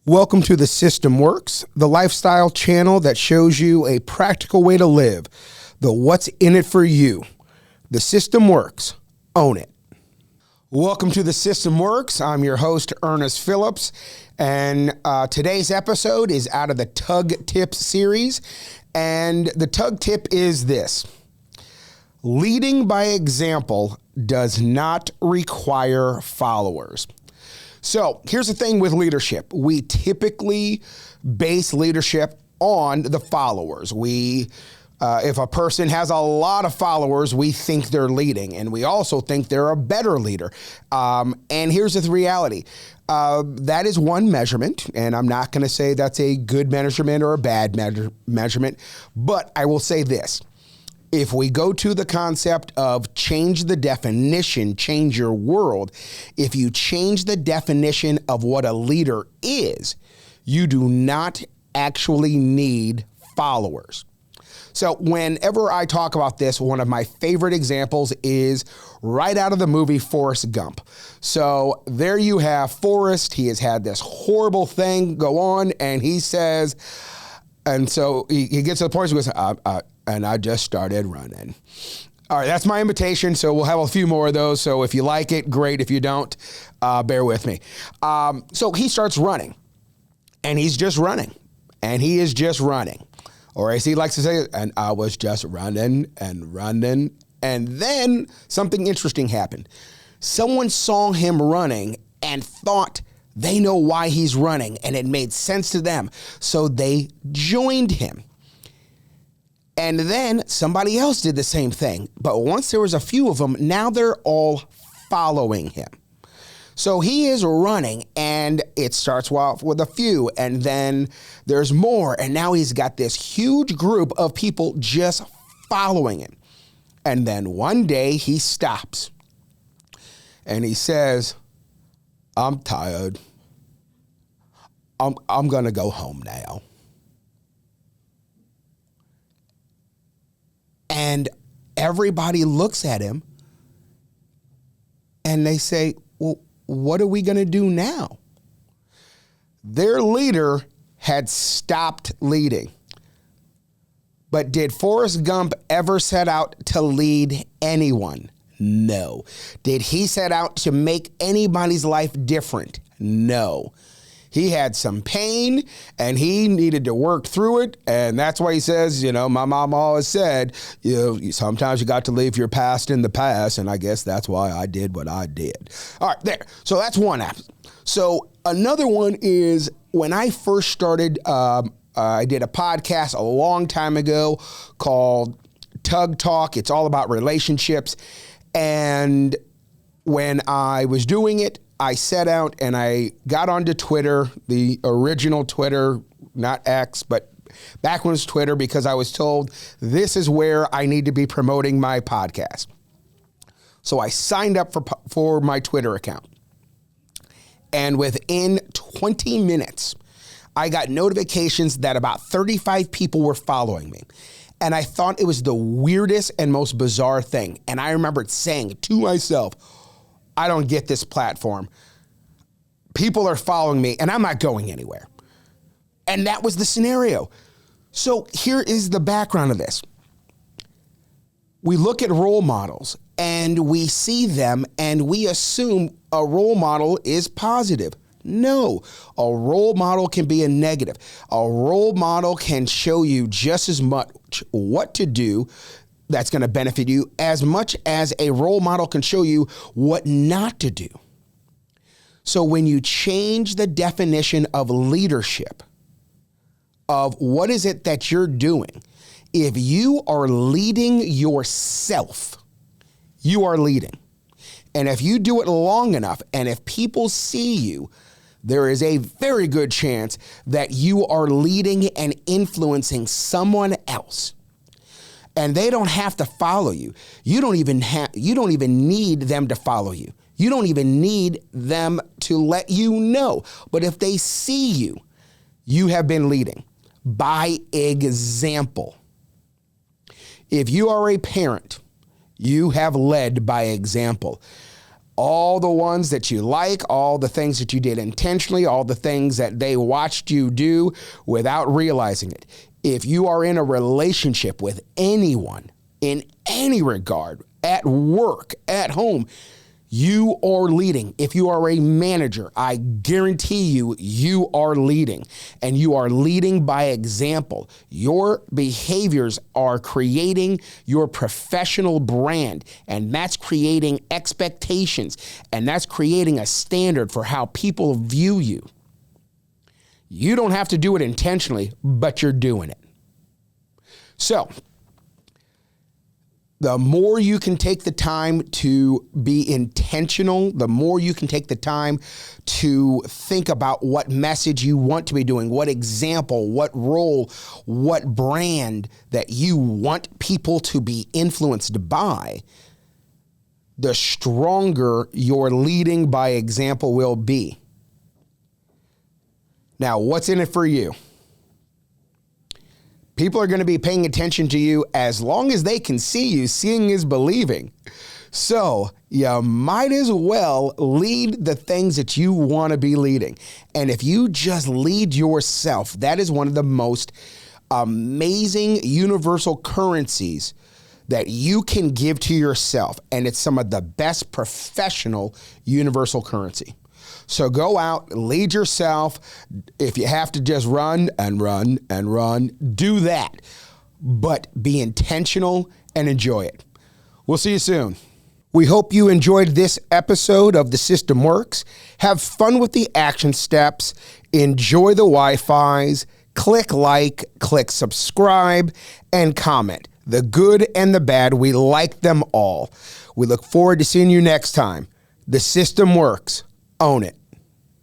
Welcome to The System Works, the lifestyle channel that shows you a practical way to live, the what's in it for you. The System Works. Own it. Welcome to The System Works. I'm your host, Ernest Phillips, and today's episode is out of the Tug Tips series, and the Tug Tip is this. Leading by example does not require followers. So here's the thing with leadership. We typically base leadership on the followers. If a person has a lot of followers, we think they're leading, and we also think they're a better leader. And here's the reality. That is one measurement, and I'm not going to say that's a good measurement or a bad measurement, but I will say this. If we go to the concept of change the definition, change your world, if you change the definition of what a leader is, you do not actually need followers. So whenever I talk about this, one of my favorite examples is right out of the movie Forrest Gump. So there you have Forrest. He has had this horrible thing go on, and he says, and so he gets to the point where he goes, and I just started running. All right, that's my invitation, so we'll have a few more of those. So if you like it, great. If you don't, bear with me. So he starts running, and he's just running, and he is just running. Or as he likes to say, and I was just running and running. And then something interesting happened. Someone saw him running and thought they know why he's running, and it made sense to them. So they joined him. And then somebody else did the same thing. But once there was a few of them, now they're all following him. So he is running, and it starts off with a few, and then there's more. And now he's got this huge group of people just following him. And then one day he stops and he says, I'm tired. I'm going to go home now. And everybody looks at him and they say, well, what are we going to do now? Their leader had stopped leading. But did Forrest Gump ever set out to lead anyone? No. Did he set out to make anybody's life different? No. He had some pain, and he needed to work through it, and that's why he says, my mom always said, sometimes you got to leave your past in the past, and I guess that's why I did what I did. All right, there. So that's one app. So another one is when I first started, I did a podcast a long time ago called Tug Talk. It's all about relationships, and when I was doing it, I set out and I got onto Twitter, the original Twitter, not X, but back when it was Twitter, because I was told this is where I need to be promoting my podcast. So I signed up for my Twitter account. And within 20 minutes, I got notifications that about 35 people were following me. And I thought it was the weirdest and most bizarre thing. And I remembered saying to myself, I don't get this platform. People are following me, and I'm not going anywhere. And that was the scenario. So here is the background of this. We look at role models, and we see them, and we assume a role model is positive. No, a role model can be a negative. A role model can show you just as much what to do that's going to benefit you as much as a role model can show you what not to do. So when you change the definition of leadership, of what is it that you're doing, if you are leading yourself, you are leading. And if you do it long enough, and if people see you, there is a very good chance that you are leading and influencing someone else. And they don't have to follow you. You don't even need them to follow you. You don't even need them to let you know. But if they see you, you have been leading by example. If you are a parent, you have led by example. all the ones that you like, all the things that you did intentionally, all the things that they watched you do without realizing it. If you are in a relationship with anyone, in any regard, at work, at home, you are leading. If you are a manager, I guarantee you, you are leading. And you are leading by example. Your behaviors are creating your professional brand. And that's creating expectations. And that's creating a standard for how people view you. You don't have to do it intentionally, but you're doing it. So, the more you can take the time to be intentional, the more you can take the time to think about what message you want to be doing, what example, what role, what brand that you want people to be influenced by, the stronger your leading by example will be. Now, what's in it for you? People are going to be paying attention to you as long as they can see you. Seeing is believing. So you might as well lead the things that you want to be leading. And if you just lead yourself, that is one of the most amazing universal currencies that you can give to yourself. And it's some of the best professional universal currency. So go out, lead yourself. If you have to just run and run and run, do that. But be intentional and enjoy it. We'll see you soon. We hope you enjoyed this episode of The System Works. Have fun with the action steps. Enjoy the Wi-Fis. Click like, click subscribe, and comment. The good and the bad, we like them all. We look forward to seeing you next time. The System Works. Own it.